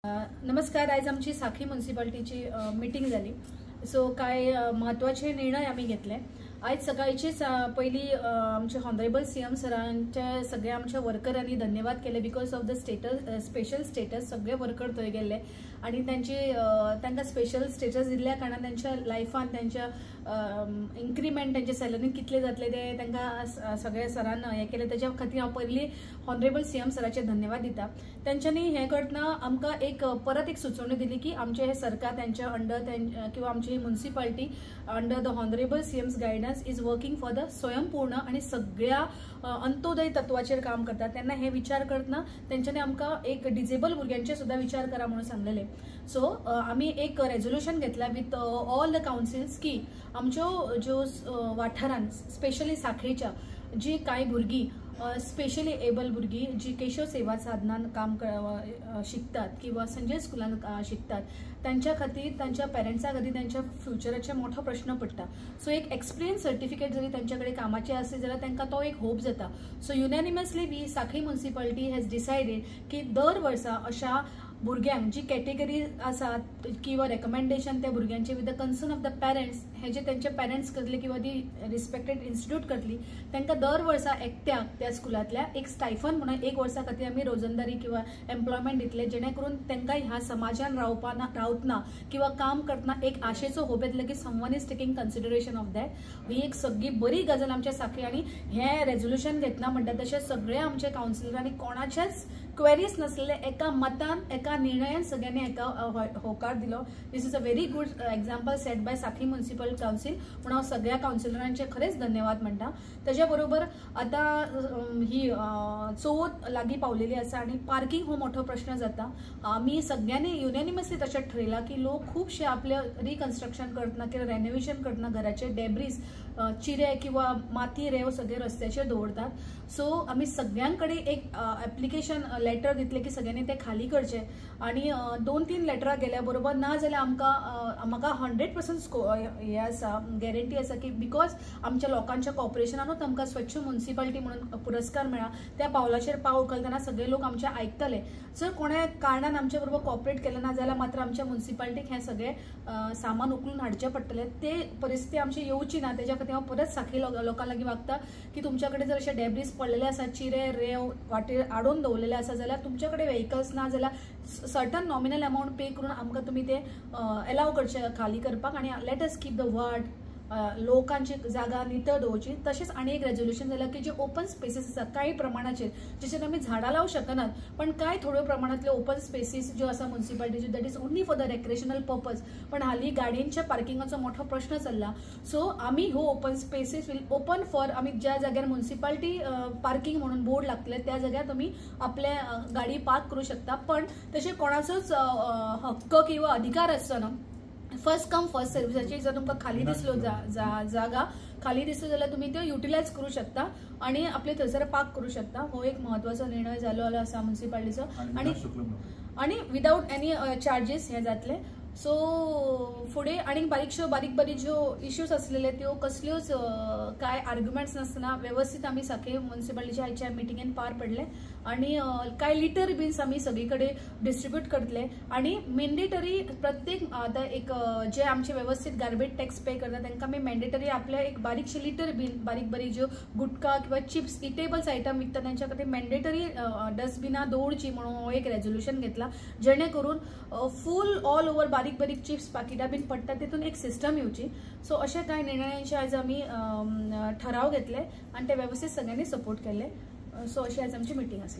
नमस्कार. आज आमची साखळी म्युनिसिपालिटीची मीटिंग झाली. सो काय महत्त्वाचे निर्णय आम्ही घेतले. आज सकाळचीच पहिली आमचे हॉनरेबल सीएम सरांच्या सगळ्या आमच्या वर्करांनी धन्यवाद केले because of the special status. सगळे वर्कर थंय गेले आणि त्यांना स्पेशल स्टेटस दिल्ल्या कारणान त्यांच्या लायफान त्यांच्या इन्क्रिमेंट त्यांच्या सॅलरीन कितले जातले ते त्यांना सगळ्या सरान हे केले. त्याच्या खातीर हांव पयली हॉनरेबल सीएम सराचे धन्यवाद दिता. त्यांच्यानी हे करतना आमकां परत एक सुचोवणी दिली की आमचे हे सरकार त्यांच्या अंडर किंवा आमची ही municipality under the honourable CM's guidance is working for the स्वयंपूर्ण आणि सगळ्या अंत्योदय तत्वाचेर काम करतात. त्यांना हे विचार करतना त्यांच्यानी आमकां एक डिजेबल भुरग्यांचे सुद्धा विचार करा म्हणून सांगलेले. सो आम्ही एक रेझोल्युशन घेतला विथ ऑल द काउन्सिल्स की आमच्यो ज्यो वाठारांत स्पेशली साखळीच्या जी कांय भुरगीं स्पेशली एबल भुरगीं जी केशव सेवा साधनान काम शिकतात किंवा संजय स्कुलान शिकतात त्यांच्या खातीर त्यांच्या पेरेंट्सा खातीर त्यांच्या फ्युचराचे मोठो प्रश्न पडटा. सो एक एक्सपिरियन्स सर्टिफिकेट जरी त्यांच्याकडे कामाचे असेल जाल्यार तांकां तो एक होप जाता. सो युनॅनिमसली वी साखळी म्युनिसिपालिटी हॅज डिसायडेड की दर वर्सा अशा भुरग्यांक जी कॅटेगरी आसात किंवा रेकमेंडेशन त्या भुरग्यांचे with the concern of the parents हे जे त्यांचे पेरेंट्स करतले किंवा ती रिस्पेक्टेड इन्स्टिट्यूट करतली तांकां दर वर्सा एकट्याक त्या स्कुलांतल्या एक स्टायफन म्हणून एक वर्सा खातीर आमी रोजंदारी किंवा एम्प्लॉयमेंट दितले जेणे करून तांकां ह्या समाजान रावतना किंवा काम करतना एक आशेचो होप येतलो की someone is taking consideration of that. ही एक सगळी बरी गजाल आमच्या साखळी आणि हे रेझोल्युशन घेतना म्हणटा तशें सगळे आमचे काउन्सिलरांनी कोणाचेच क्वेरीज नसलेले एका मतान एका निर्णयान सगळ्यांनी एका होकार दिलो. This is a very good example set by Sakhali municipal council म्हणून हांव सगळ्या काउन्सिलरांचे खरेच धन्यवाद म्हणटा. त्याच्या बरोबर आता ही चवथ लागीं पावलेली आसा आणि पार्किंग हो मोठो प्रश्न जाता. आमी सगळ्यांनी युनॅनिमसली तशें ठरयलां की लोक खुबशे आपले रिकन्स्ट्रक्शन करतना किंवा रेनोवेशन करतना घराचे डेब्रीज चिरे किंवा माती रेव सगळे रस्त्याचेर दवरतात. सो आमी सगळ्यांकडे एक ऍप्लिकेशन लेटर दितले की सगळ्यांनी ते खाली करचे आणि 2-3 लेटरां गेल्या बरोबर ना जाल्यार म्हाका 100% हे आसा गॅरंटी आसा की बिकॉज आमच्या लोकांच्या कॉपरेशनानूच आमकां स्वच्छ म्युनिसिपालिटी म्हणून पुरस्कार मेळ्ळा. त्या पावलाचेर पावल उखलतना सगळे लोक आमचे आयकतले. जर कोणा कारणान आमच्या बरोबर कॉपरेट केलें ना जाल्यार मात्र आमच्या म्युनिसिपालिटीक हें सगळें सामान उखलून हाडचें पडटलें. ते परिस्थिती आमची येवची ना त्याच्या खातीर हांव परत साखळी लोकां लागीं मागता की तुमच्याकडे जर अशे डेब्रीज पडलेले आसा चिरे रेव वाटेर आडोवन दवरलेले आसा जाल्यार तुमच्याकडे व्हेकल्स ना जाल्यार सर्टन नॉमिनल अमाउंट पे करून आमकां तुमी ते अलाव करचे खाली करपाक आणि let us keep the ward लोकांची जागा नितळ दवरची. तशेंच आनी एक रेझोल्युशन जाल्यार की जे ओपन स्पेसीस आसा काही प्रमाणाचेर जशें आमी झाडां लावूं शकनात पण कांय थोड्यो प्रमाणांतल्यो ओपन स्पेसीस ज्यो आसा म्युनिसिपालिटीच्यो that is only for the recreational purpose. पण हालीं गाडयांच्या पार्किंगाचो मोठो प्रश्न चल्ला. सो आमी हो open spaces will open for आमी ज्या जाग्यार म्युनिसिपालिटी पार्किंग म्हणून बोर्ड लागतले त्या जाग्यार तुमी आपले गाडी पार्क करूं शकता. पण तशें कोणाचोच हक्क किंवा अधिकार आसचो. फर्स्ट कम फर्स्ट सर्विसाची जर तुमकां खाली दिसलो जागा खाली दिसलो जाल्यार तुमी त्यो युटिलायज करूं शकता आणि आपले थंयसर पार्क करूं शकता. हो एक म्हत्वाचो निर्णय जालो आसा म्युनिसिपालिटीचो आणि विदाउट एनी चार्जीस हे जातले. सो फुडें आनी बारीक ज्यो इश्यूज आसलेले त्यो कसल्योच काय आर्ग्युमेंट्स नासतना व्यवस्थित आमी साखळी म्युनिसिपालिटीच्या आयच्या मिटिंगेन पार पडले आणि काय लिटर बिन्स आमी सगळीकडे डिस्ट्रीब्यूट करतले आणि मॅन्डेटरी प्रत्येक आतां एक जे आमचे व्यवस्थित गार्बेज टॅक्स पे करता तांकां आमी मॅन्डेटरी आपले एक बारीकशे लिटर बीन बारीक ज्यो गुटखा किंवा चिप्स इटेबल्स आयटम विकता त्यांच्या खातीर मॅन्डेटरी डस्टबिनां दवरची म्हणून हो एक रेझोल्युशन घेतला जेणे करून फूल ऑल ओव्हर बारीक चिप्स पाकिटां बीन पडटा तितून एक सिस्टम येवची. सो अशें कांय निर्णयांचे आज आमी ठराव घेतले आणि ते व्यवस्थित सगळ्यांनी सपोर्ट केले. सो अशी आज आमची मिटींग आसली.